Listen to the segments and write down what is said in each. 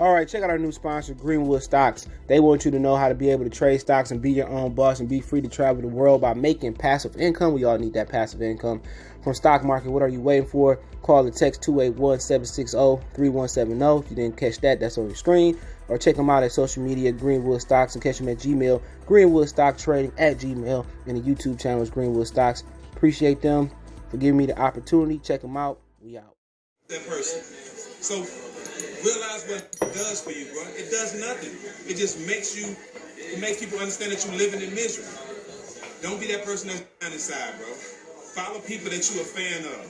All right, check out our new sponsor, Greenwood Stocks. They want you to know how to be able to trade stocks and be your own boss and be free to travel the world by making passive income. We all need that passive income from stock market. What are you waiting for? Call or text 281-760-3170. If you didn't catch that, that's on your screen. Or check them out at social media, Greenwood Stocks, and catch them at Gmail, greenwoodstocktrading at Gmail, and the YouTube channel is Greenwood Stocks. Appreciate them for giving me the opportunity. Check them out. We out. That person. So realize what it does for you, bro. It does nothing. It just makes people understand that you're living in misery. Don't be that person that's down inside, bro. Follow people that you're a fan of.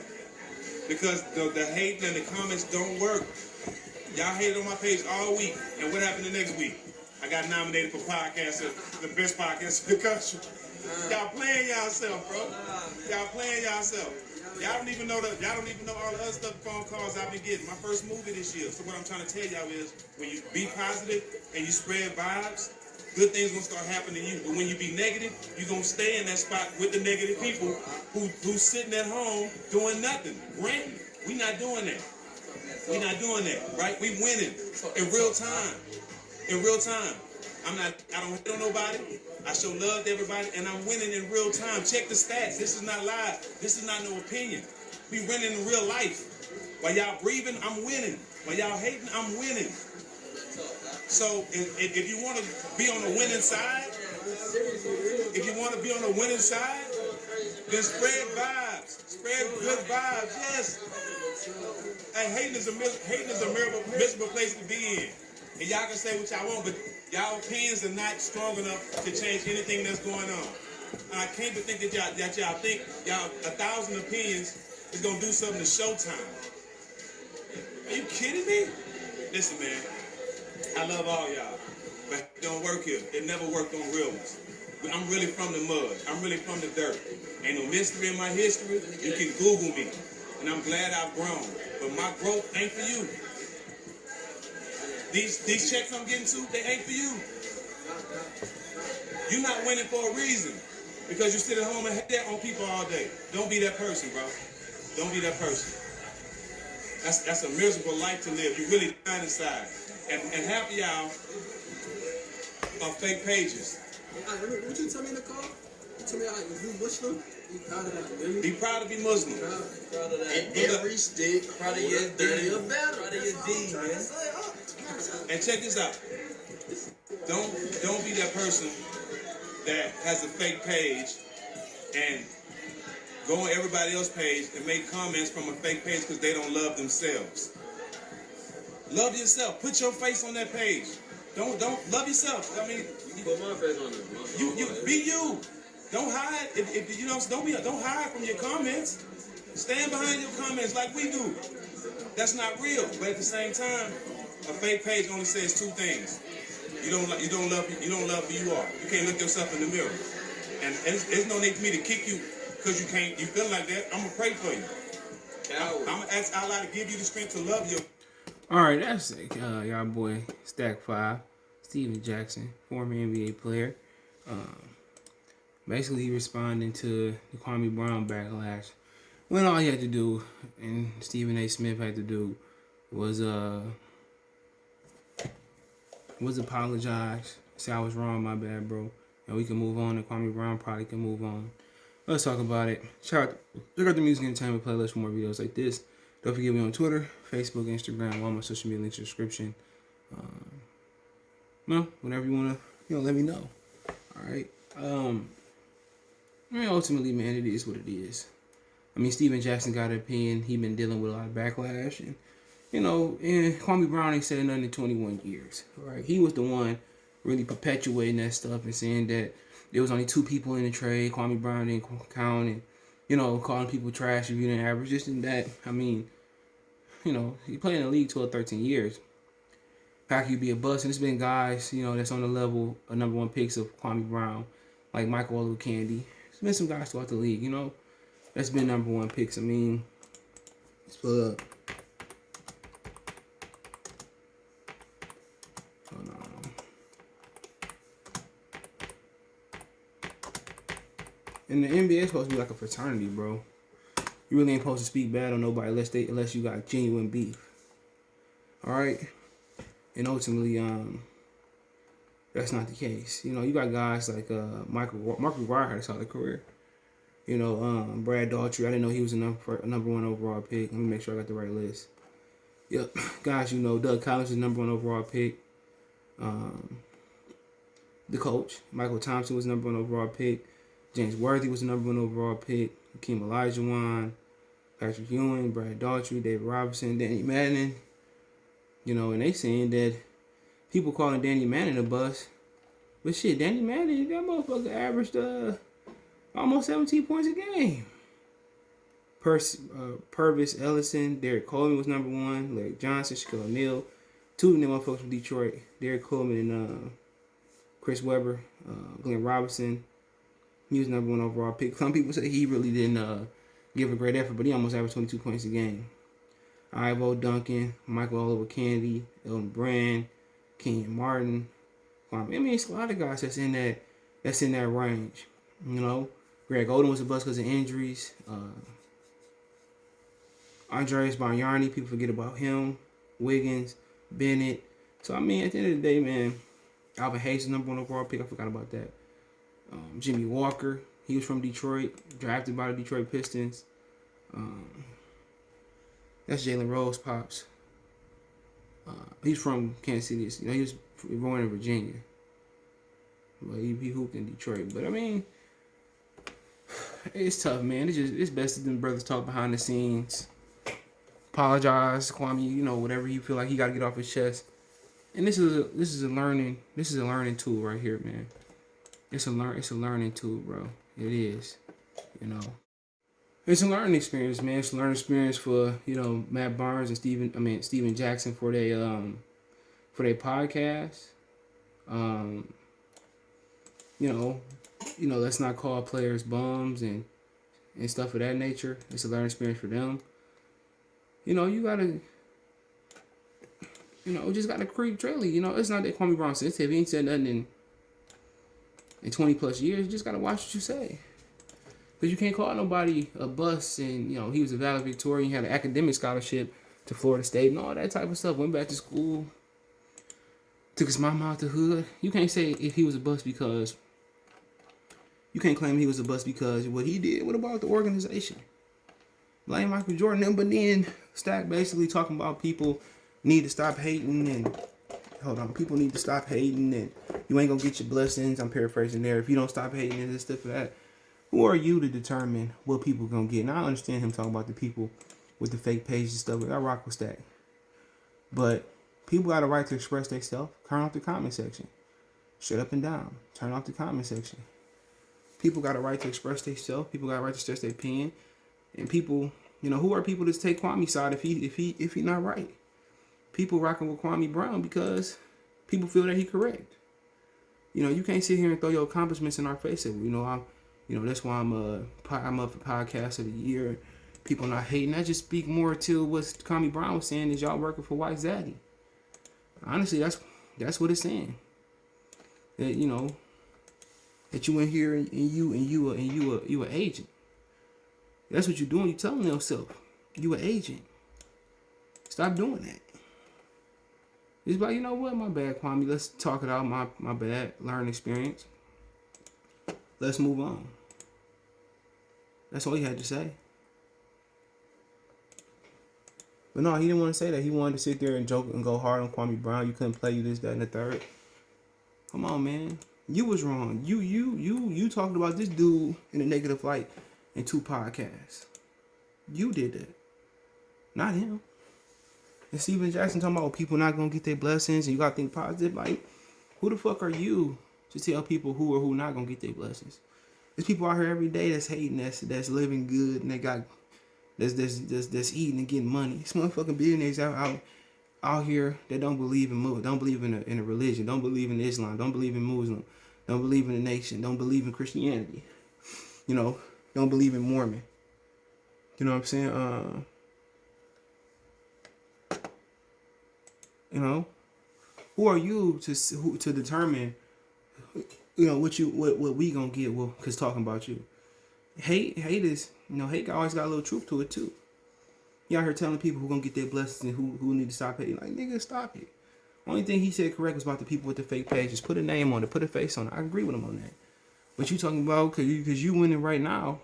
Because the hate and the comments don't work. Y'all hated on my page all week. And what happened the next week? I got nominated for the best podcast in the country. Y'all playing yourself, bro. Y'all playing yourself. Y'all don't even know all the other stuff, phone calls I've been getting. My first movie this year. So what I'm trying to tell y'all is, when you be positive and you spread vibes, good things gonna start happening to you. But when you be negative, you gonna stay in that spot with the negative people who's sitting at home doing nothing. Ranting. We not doing that. We not doing that, right? We winning in real time. In real time. I don't hate on nobody. I show love to everybody, and I'm winning in real time. Check the stats. This is not live. This is not no opinion. We winning in real life. While y'all breathing, I'm winning. While y'all hating, I'm winning. So if you want to be on the winning side, then spread vibes. Spread good vibes. Yes. Hey, hating is a miserable place to be in. And y'all can say what y'all want, but y'all opinions are not strong enough to change anything that's going on. And I can't but think that y'all think 1,000 opinions is gonna do something to Showtime. Are you kidding me? Listen, man, I love all y'all, but it don't work here. It never worked on real ones. I'm really from the mud. I'm really from the dirt. Ain't no mystery in my history. You can Google me, and I'm glad I've grown. But my growth ain't for you. These checks I'm getting to, they ain't for you. You're not winning for a reason. Because you sit at home and hate that on people all day. Don't be that person, bro. Don't be that person. That's a miserable life to live. You really dying inside. And half of y'all are fake pages. What you tell me in the call? You tell me if you Muslim, be proud of that. Be proud to be Muslim. Proud of that. And every stick, proud of your D. Proud of your D, man. And check this out. Don't be that person that has a fake page and go on everybody else's page and make comments from a fake page because they don't love themselves. Love yourself. Put your face on that page. Don't love yourself. I mean, put my face on it. You be you. Don't hide. If you know, don't hide from your comments. Stand behind your comments like we do. That's not real. But at the same time, a fake page only says two things. You don't love who you are. You can't look yourself in the mirror. And there's no need for me to kick you because you feel like that. I'm gonna pray for you. I'm gonna ask Allah to give you the strength to love you. All right, that's y'all boy Stack 5, Steven Jackson, former NBA player. Basically, he responding to the Kwame Brown backlash. When all he had to do, and Stephen A. Smith had to do, was apologize, say I was wrong, my bad, bro, and we can move on. And Kwame Brown probably can move on. Let's talk about it. Check out the music and entertainment playlist for more videos like this. Don't forget me on Twitter, Facebook, Instagram, all my social media links in the description. Whenever you wanna, let me know. All right. Ultimately, man, it is what it is. I mean, Steven Jackson got an opinion. He been dealing with a lot of backlash, and and Kwame Brown ain't said nothing in 21 years. Right? He was the one really perpetuating that stuff and saying that there was only 2 people in the trade. Kwame Brown didn't count, and calling people trash if you didn't average this and that. I mean, he played in the league 12, 13 years. How could you be a bust? And there's been guys, that's on the level of number 1 picks of Kwame Brown, like Michael Olukandi. There's been some guys throughout the league, that's been number 1 picks. I mean, let's pull up. Hold on. And the NBA is supposed to be like a fraternity, bro. You really ain't supposed to speak bad on nobody unless you got genuine beef. All right. And ultimately, that's not the case. You got guys like Mark McGwire had a solid career. Brad Daughtry, I didn't know he was a number one overall pick. Let me make sure I got the right list. Yep, guys, Doug Collins was number one overall pick. The coach, Michael Thompson, was number one overall pick. James Worthy was the number one overall pick. Hakeem Olajuwon, Patrick Ewing, Brad Daughtry, David Robinson, Danny Manning. And they saying that people calling Danny Manning a bust. But shit, Danny Manning, that motherfucker averaged almost 17 points a game. Purvis Ellison, Derek Coleman was number one. Larry Johnson, Shaquille O'Neal. Two of them motherfuckers from Detroit. Derek Coleman and Chris Webber. Glenn Robinson. He was number one overall pick. Some people say he really didn't give a great effort, but he almost averaged 22 points a game. Ivo Duncan, Michael Oliver Kennedy, Elton Brand, Kenyon Martin. It's a lot of guys that's in that range. Greg Oden was a bust because of injuries. Andreas Bargnani, people forget about him. Wiggins, Bennett. So, at the end of the day, man, Alvin Hayes is number one overall pick. I forgot about that. Jimmy Walker, he was from Detroit, drafted by the Detroit Pistons. That's Jalen Rose pops. He's from Kansas City. He was born in Virginia. But he hooped in Detroit. But, it's tough, man. It's best that them brothers talk behind the scenes. Apologize, Kwame, whatever you feel like he got to get off his chest. And this is a learning tool right here, man. It's a learning tool, bro. It is. It's a learning experience, man. It's a learning experience for, Matt Barnes and Steven Jackson for their podcast. Let's not call players bums and stuff of that nature. It's a learning experience for them. You gotta, just gotta creep traily. It's not that Kwame Brown sensitive. He ain't said nothing in 20 plus years. You just gotta watch what you say. Because you can't call nobody a bust and, he was a valedictorian, he had an academic scholarship to Florida State and all that type of stuff. Went back to school, took his mama out the hood. You can't say if he was a bust because, you can't claim he was a bust because what he did. What about the organization? Blame Michael Jordan, but then Stack basically talking about people need to stop hating and people need to stop hating and you ain't gonna get your blessings. I'm paraphrasing there. If you don't stop hating and this stuff like that, who are you to determine what people gonna get? And I understand him talking about the people with the fake pages and stuff. I rock with Stack, but people got a right to express themselves. Turn off the comment section. Shut up and down. Turn off the comment section. People got a right to express themselves. People got a right to express their opinion. And people, who are people to take Kwame's side if he not right? People rocking with Kwame Brown because people feel that he correct. You can't sit here and throw your accomplishments in our face. That's why I'm up for podcast of the year. People not hating. I just speak more to what Kwame Brown was saying is y'all working for White Zaddy. Honestly, that's what it's saying. That that you in here and you an agent. That's what you're doing. You telling yourself you an agent. Stop doing that. It's like, what? My bad, Kwame. Let's talk it out. My bad. Learn experience. Let's move on. That's all he had to say. But no, he didn't want to say that. He wanted to sit there and joke and go hard on Kwame Brown. You couldn't play you this, that, and the third. Come on, man. You was wrong. You talked about this dude in a negative light in 2 podcasts. You did that. Not him. And Steven Jackson talking about people not going to get their blessings and you got to think positive. Like, who the fuck are you to tell people who or who not going to get their blessings? There's people out here every day that's hating, that's living good, and they got that's eating and getting money. These motherfucking billionaires out here that don't believe in a religion, don't believe in Islam, don't believe in Muslim, don't believe in the nation, don't believe in Christianity. Don't believe in Mormon. You know what I'm saying? Who are you to determine, what we gonna get? Well, cause talking about you, hate is, hate always got a little truth to it too. You out here telling people who gonna get their blessings and who need to stop hating. Like, nigga, stop it. Only thing he said correct was about the people with the fake pages. Put a name on it, put a face on it. I agree with him on that. But you talking about because you winning right now.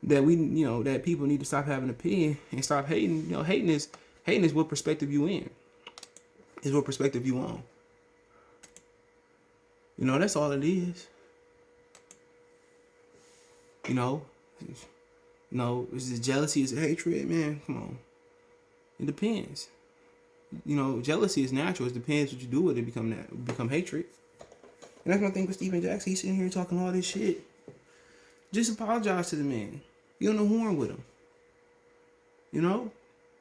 That that people need to stop having an opinion and stop hating. Hating is what perspective you in. Is what perspective you on. That's all it is. Is it jealousy? Is it hatred? Man, come on. It depends. Jealousy is natural. It depends what you do with it. Become hatred. And that's my thing with Steven Jackson. He's sitting here talking all this shit. Just apologize to the man. Get on the horn with him.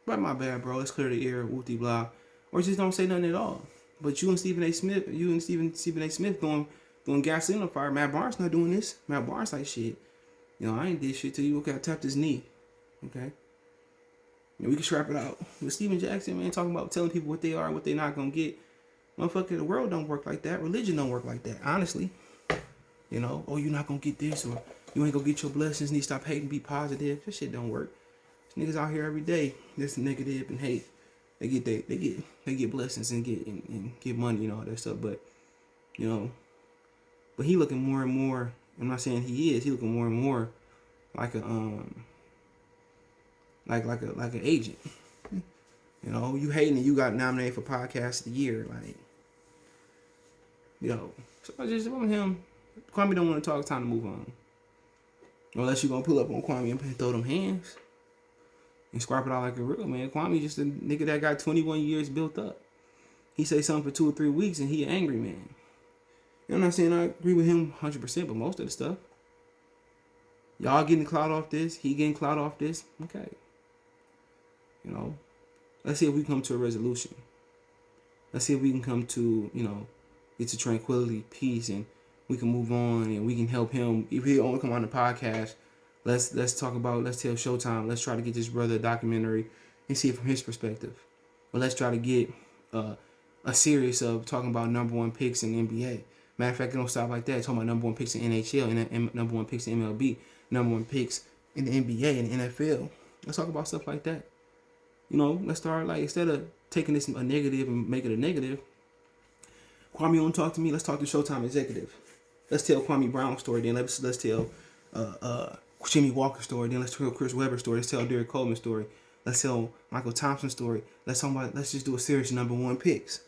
But my bad, bro. Let's clear the air. Whoopty blah. Or just don't say nothing at all. But you and Stephen A. Smith doing gasoline on fire. Matt Barnes not doing this. Matt Barnes like shit. I ain't did shit to you. Okay, I tapped his knee. Okay. We can strap it out. With Steven Jackson, man, talking about telling people what they are and what they're not gonna get. Motherfucker, the world don't work like that. Religion don't work like that, honestly. Oh, you're not gonna get this, or you ain't gonna get your blessings, need to stop hating, be positive. That shit don't work. There's niggas out here every day that's negative and hate. They get blessings and get money and all that stuff. But but he looking more and more. I'm not saying he is. He looking more and more like a like an agent. You hating and you got nominated for Podcast of the Year, like. So I just want him. Kwame don't want to talk. It's time to move on. Unless you gonna pull up on Kwame and throw them hands and scrap it out like a real man. Kwame just a nigga that got 21 years built up. He say something for 2 or 3 weeks and he an angry man. I'm not saying I agree with him 100%, but most of the stuff. Y'all getting clout off this. He getting clout off this. Okay. Let's see if we come to a resolution. Let's see if we can come to, get to tranquility, peace, and we can move on and we can help him. If he only come on the podcast, let's talk about, let's tell Showtime, let's try to get this brother a documentary and see it from his perspective. But let's try to get a series of talking about number 1 picks in the NBA. Matter of fact, it don't stop like that. Talking about number 1 picks in NHL and number 1 picks in MLB, number 1 picks in the NBA and the NFL. Let's talk about stuff like that. Let's start, like, instead of taking this a negative and make it a negative, Kwame won't talk to me. Let's talk to Showtime executive. Let's tell Kwame Brown story. Then let's tell Jimmy Walker story. Then let's tell Chris Webber story. Let's tell Derek Coleman story. Let's tell Michael Thompson story. Let's just do a series of number 1 picks.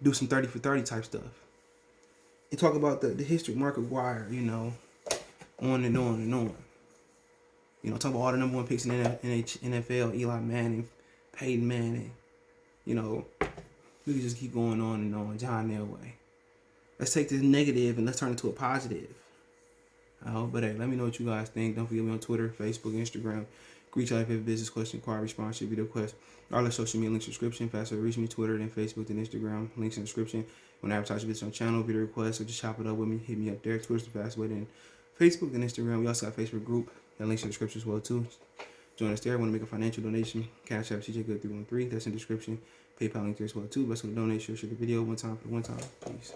Do some 30 for 30 type stuff. And talk about the history, Mark Aguirre, on and on and on. Talk about all the number 1 picks in NFL, Eli Manning, Peyton Manning. We can just keep going on and on, John Elway. Let's take this negative and let's turn it to a positive. But hey, let me know what you guys think. Don't forget me on Twitter, Facebook, Instagram. Reach out if you have a business question, inquiry, response, video request. All the social media links in the description. Faster reach me, Twitter, then Facebook, then Instagram. Links in the description. When I advertise your business on channel, video request, so just chop it up with me. Hit me up there. Twitter's the fastest way. Then Facebook, then Instagram. We also have a Facebook group. That links in the description as well too. Join us there. Want to make a financial donation? Cash App CJ Good 313. That's in the description. PayPal link there as well too. Best way to donate. Share the video one time for the one time. Peace.